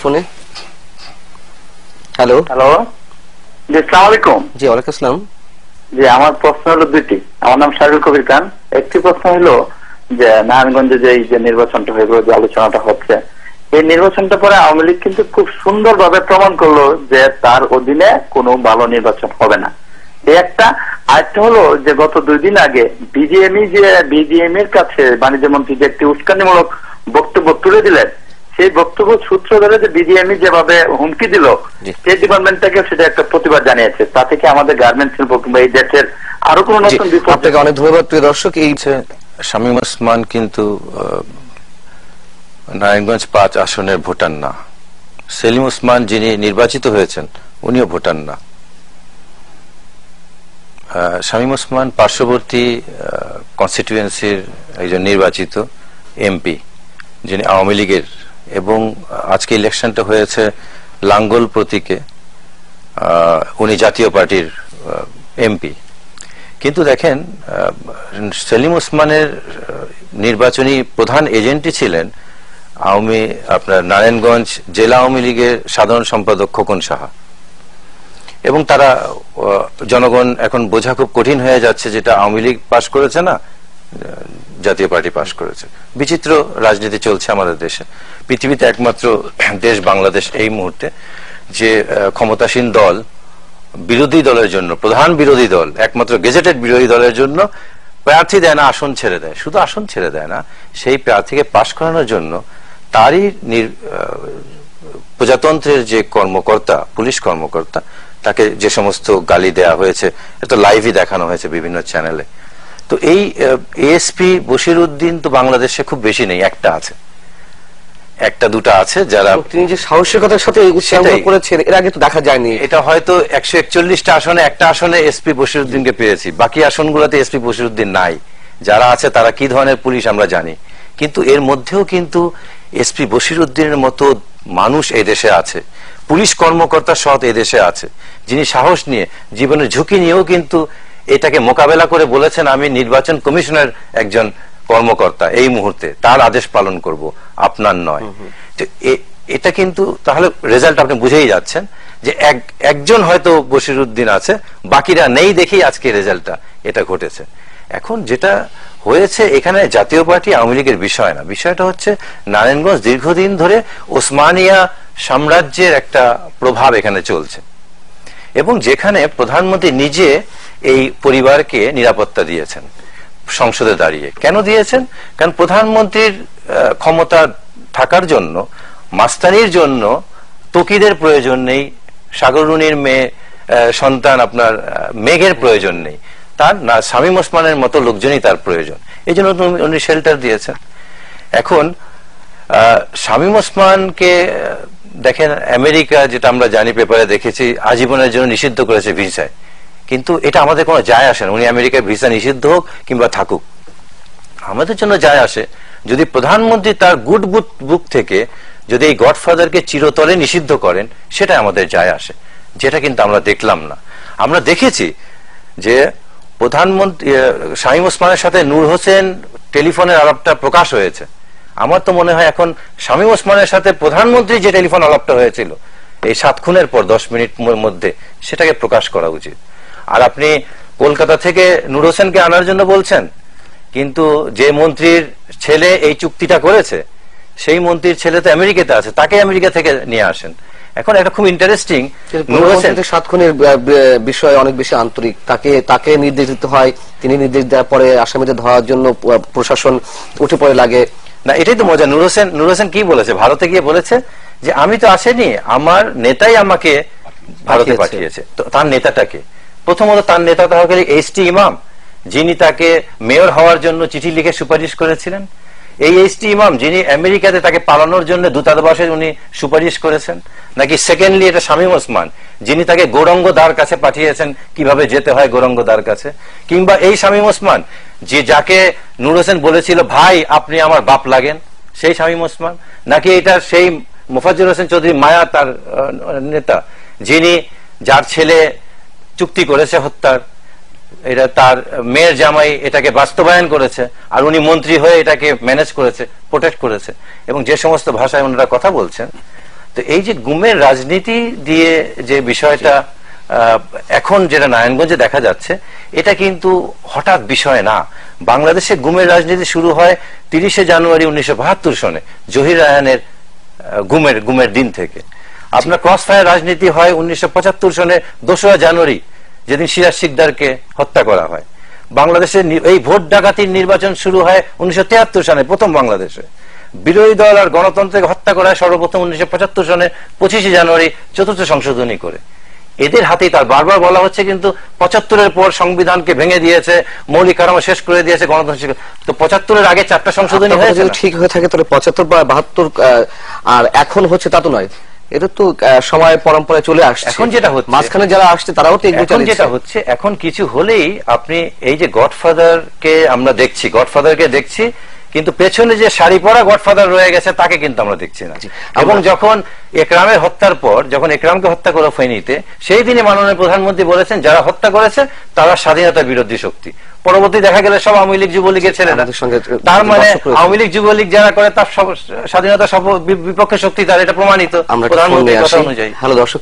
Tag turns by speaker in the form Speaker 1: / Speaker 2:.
Speaker 1: ফোনে। Hello
Speaker 2: hello, জি আসসালামু আলাইকুম।
Speaker 1: জি ওয়ালাইকুম আসসালাম।
Speaker 2: জি আমার প্রশ্ন হলো দুইটি। আমার নাম শাহরুল কবির খান। একটি প্রশ্ন হলো যে নারায়ণগঞ্জে যে নির্বাচনটা হয়ে গেল, যে আলোচনাটা হচ্ছে, এই নির্বাচনটা পরে আওয়ামী লীগ কিন্তু খুব সুন্দরভাবে প্রমাণ করলো যে তার অধীনে কোনো ভালো নির্বাচন হবে না। এই একটা। আরেকটা হলো যে গত 2 দিন আগে বিজিএমই এর কাছে বাণিজ্য মন্ত্রী যে একটি উস্কানিমূলক বক্তব্য তুলে দিলেন, সেই বক্তব্য সূত্র ধরে যে বিজিএমই যেভাবে হুমকি দিল, স্টেট ডিপার্টমেন্টটাকে সেটা একটা প্রতিবাদ জানিয়েছে। তা থেকে আমাদের গার্মেন্টস শিল্প কিংবা এই দেশের আরো কোনো নতুন বিপদ।
Speaker 1: আপনাকে অনেক ধন্যবাদ প্রিয় দর্শক। এই
Speaker 3: শামীম ওসমান কিন্তু নারায়ণগঞ্জ 5 আসনের ভোটার না। সেলিম ওসমান যিনি নির্বাচিত হয়েছেন উনিও ভোটার না। শামীম ওসমান পার্শ্ববর্তী কনস্টিটিউয়েন্সির একজন নির্বাচিত এমপি, যিনি আওয়ামী লীগের, এবং আজকে ইলেকশনটা হয়েছে লাঙ্গল প্রতীকে। উনি জাতীয় পার্টির এমপি। কিন্তু দেখেন, সেলিম ওসমানের নির্বাচনী প্রধান এজেন্টই ছিলেন আপনার নারায়ণগঞ্জ জেলা আওয়ামী লীগের সাধারণ সম্পাদক খোকন সাহা। এবং তারা জনগণ এখন বোঝা খুব কঠিন হয়ে যাচ্ছে, যেটা আওয়ামী লীগ পাশ করেছে না, জাতীয় পার্টি পাশ করেছে। বিচিত্র রাজনীতি চলছে আমাদের দেশে। পৃথিবীতে একমাত্র দেশ বাংলাদেশ এই মুহূর্তে যে ক্ষমতাসীন দল বিরোধী দলের জন্য, প্রধান বিরোধী দল, একমাত্র গেজেটেড বিরোধী দলের জন্য প্রার্থী দেয় না, আসন ছেড়ে দেয়। শুধু আসন ছেড়ে দেয় না, সেই প্রার্থীকে পাশ করানোর জন্য তারই প্রজাতন্ত্রের যে কর্মকর্তা, পুলিশ কর্মকর্তা, তাকে যে সমস্ত গালি দেয়া হয়েছে, এটা লাইভই দেখানো হয়েছে বিভিন্ন চ্যানেলে। তো এই এএসপি বশির উদ্দিন তো বাংলাদেশে খুব বেশি নেই, একটা আছে, একটা দুটা আছে যারা
Speaker 1: তিনি যে সাহসিকতার সাথে উৎসাহ করেছেন, এর আগে তো দেখা যায়নি।
Speaker 3: এটা হয়তো 141টা আসনে একটা আসনে এসপি বশির উদ্দিনকে পেয়েছি, বাকি আসনগুলোতে এসপি বশির উদ্দিন নাই। যারা আছে তারা কি ধরনের পুলিশ আমরা জানি, কিন্তু এর মধ্যেও কিন্তু এসপি বশির উদ্দিনের মতো মানুষ এই দেশে আছে, পুলিশ কর্মকর্তা সৎ এই দেশে আছে, যিনি সাহস নিয়ে, জীবনের ঝুঁকি নিয়েও কিন্তু এটাকে মোকাবেলা করে বলেছেন, আমি নির্বাচন কমিশনের একজন কর্মকর্তা, এই মুহূর্তে তার আদেশ পালন করব, আপনার নয়। তো এটা কিন্তু তাহলে রেজাল্ট আপনি বুঝেই যাচ্ছেন যে একজন হয়তো বশির উদ্দিন আছে, বাকিরা নেই, দেখেই আজকে রেজাল্টটা এটা ঘটেছে। এখন যেটা হয়েছে এখানে জাতীয় পার্টি আওয়ামী লীগের বিষয় না, বিষয়টা হচ্ছে নারায়ণগঞ্জ দীর্ঘদিন ধরে ওসমানিয়া সাম্রাজ্যের একটা প্রভাব এখানে চলছে, এবং যেখানে প্রধানমন্ত্রী নিজে এই পরিবারকে নিরাপত্তা দিয়েছেন সংসদে দাঁড়িয়ে। কেন দিয়েছেন? কারণ প্রধানমন্ত্রীর ক্ষমতা থাকার জন্য, মাস্তানির জন্য তকিদের প্রয়োজন নেই, সাগররুনির মেয়ে সন্তান আপনার মেঘের প্রয়োজন নেই, তার না শামীম ওসমানের মতো লোকজনই তার প্রয়োজন, এই জন্য উনি শেল্টার দিয়েছেন। এখন শামীম ওসমানকে দেখেন, আমেরিকা, যেটা আমরা জানি, পেপারে দেখেছি, আজীবনের জন্য নিষিদ্ধ করেছে ভিসায়, কিন্তু এটা আমাদের কোনো যায় আসে না। উনি আমেরিকায় ভিসা নিষিদ্ধ হোক কিংবা থাকুক, আমাদের জন্য যায় আসে যদি প্রধানমন্ত্রী তার গুড বুক থেকে যদি এই গডফাদারকে চিরতরে নিষিদ্ধ করেন, সেটা আমাদের যায় আসে, যেটা কিন্তু আমরা দেখলাম না। আমরা দেখেছি যে প্রধানমন্ত্রী শামীম ওসমানের সাথে নূর হোসেন টেলিফোনের আলাপটা প্রকাশ হয়েছে। আমার তো মনে হয় এখন শামীম ওসমানের সাথে প্রধানমন্ত্রী যে টেলিফোন আলাপটা হয়েছিল এই 7 খুনের পর 10 মিনিটের মধ্যে, সেটাকে প্রকাশ করা উচিত। আর আপনি কলকাতা থেকে নূর হোসেনকে আনার জন্য বলছেন, কিন্তু যে মন্ত্রীর ছেলে এই চুক্তিটা করেছে, সেই মন্ত্রীর ছেলে তো আমেরিকাতে আছে, তাকে আমেরিকা থেকে নিয়ে আসেন। এখন একটা খুব ইন্টারেস্টিং, নূর হোসেন
Speaker 1: 7 খুনের বিষয়ে অনেক বেশি আন্তরিক, তাকে নির্দেশ দিতে হয়, তিনি নির্দেশ দেওয়ার পরে আসামিদের ধরার জন্য প্রশাসন উঠে পড়ে লাগে
Speaker 3: না। এটাই তো মজা। নূর হোসেন কি বলেছে? ভারতে গিয়ে বলেছে যে আমি তো আসেনি, আমার নেতাই আমাকে ভারতে পাঠিয়েছে। তো তার নেতাটাকে, প্রথমত তার নেতা তো হয়ে এইচ.টি. ইমাম, যিনি তাকে মেয়র হওয়ার জন্য চিঠি লিখে সুপারিশ করেছিলেন। এই এইচ.টি. ইমাম যিনি আমেরিকাতে তাকে পালানোর জন্য দূতাবাসে উনি সুপারিশ করেছেন, নাকি সেকেন্ডলি এটা শামীম ওসমান যিনি তাকে গৌরঙ্গ দ্বার কাছে পাঠিয়েছেন, কিভাবে যেতে হয় গৌরঙ্গ দ্বার কাছে, কিংবা এই শামীম ওসমান যে যাকে নূর হোসেন বলেছিল ভাই আপনি আমার বাপ লাগেন, সেই শামীম ওসমান, নাকি এটা সেই মোফাজ্জল হোসেন চৌধুরী মায়া তার নেতা, যিনি যার ছেলে চুক্তি করেছে হত্যার, এটা তার মেয়ের জামাই এটাকে বাস্তবায়ন করেছে, আর উনি মন্ত্রী হয়ে এটাকে ম্যানেজ করেছে, প্রোটেক্ট করেছে, এবং যে সমস্ত ভাষায় ওনারা কথা বলছেন তো এই যে গুমের রাজনীতি দিয়ে যে বিষয়টা এখন যেটা নারায়ণগঞ্জে দেখা যাচ্ছে, এটা কিন্তু হঠাৎ বিষয় না। বাংলাদেশে গুমের রাজনীতি শুরু হয় 30শে জানুয়ারি 1972 সনে জহির রায়হানের গুমের দিন থেকে। আপনার ক্রস ফায়ার রাজনীতি হয় 1975 সনে 2রা জানুয়ারি, যেদিন সিরাজ শিকদারকে হত্যা করা হয়। বাংলাদেশে এই ভোট ডাকাতির নির্বাচন শুরু হয় 1973 সনে প্রথম বাংলাদেশে। বিরোধী দল আর গণতন্ত্রকে হত্যা করা হয় সর্বপ্রথম 1975 সনে 25শে জানুয়ারি 4র্থ সংশোধনী করে। এদের হাতেই তার বারবার বলা হচ্ছে কিন্তু 75-এর পর সংবিধানকে ভেঙে দিয়েছে, মৌলিক কাঠামো শেষ করে দিয়েছে, গণতন্ত্র। তো 75-এর আগে 4টা সংশোধনী হয়েছে।
Speaker 1: ঠিক হয়ে থাকে তাহলে 75 বা 72 আর এখন হচ্ছে তা তো নয়, এটা তো সময় পরম্পরায় চলে আসছে।
Speaker 3: এখন যেটা হচ্ছে,
Speaker 1: মাঝখানে যারা আসছে তারাও তো এগুলো চালিয়েছে।
Speaker 3: যেটা হচ্ছে এখন কিছু হলেই আপনি এই যে গডফাদারকে আমরা দেখছি, গডফাদারকে দেখছি, কিন্তু পেছনে যে শাড়ি পরা গডফাদার রয়ে গেছে তাকে কিন্তু আমরা দেখছি না। এবং যখন একরামের হত্যার পর, যখন একরামকে হত্যা করা ফেনীতে, সেই দিনে মাননীয় প্রধানমন্ত্রী বলেছেন যারা হত্যা করেছে তারা স্বাধীনতা বিরোধী শক্তি। পরবর্তী দেখা গেল সব আওয়ামী লীগ যুবলীগের ছেলেরা। তার মানে আওয়ামী লীগ যুবলীগ যারা করে তার স্বাধীনতা বিপক্ষে শক্তি, তার এটা প্রমাণিত প্রধানমন্ত্রীর কথা অনুযায়ী।
Speaker 1: হ্যালো দর্শক।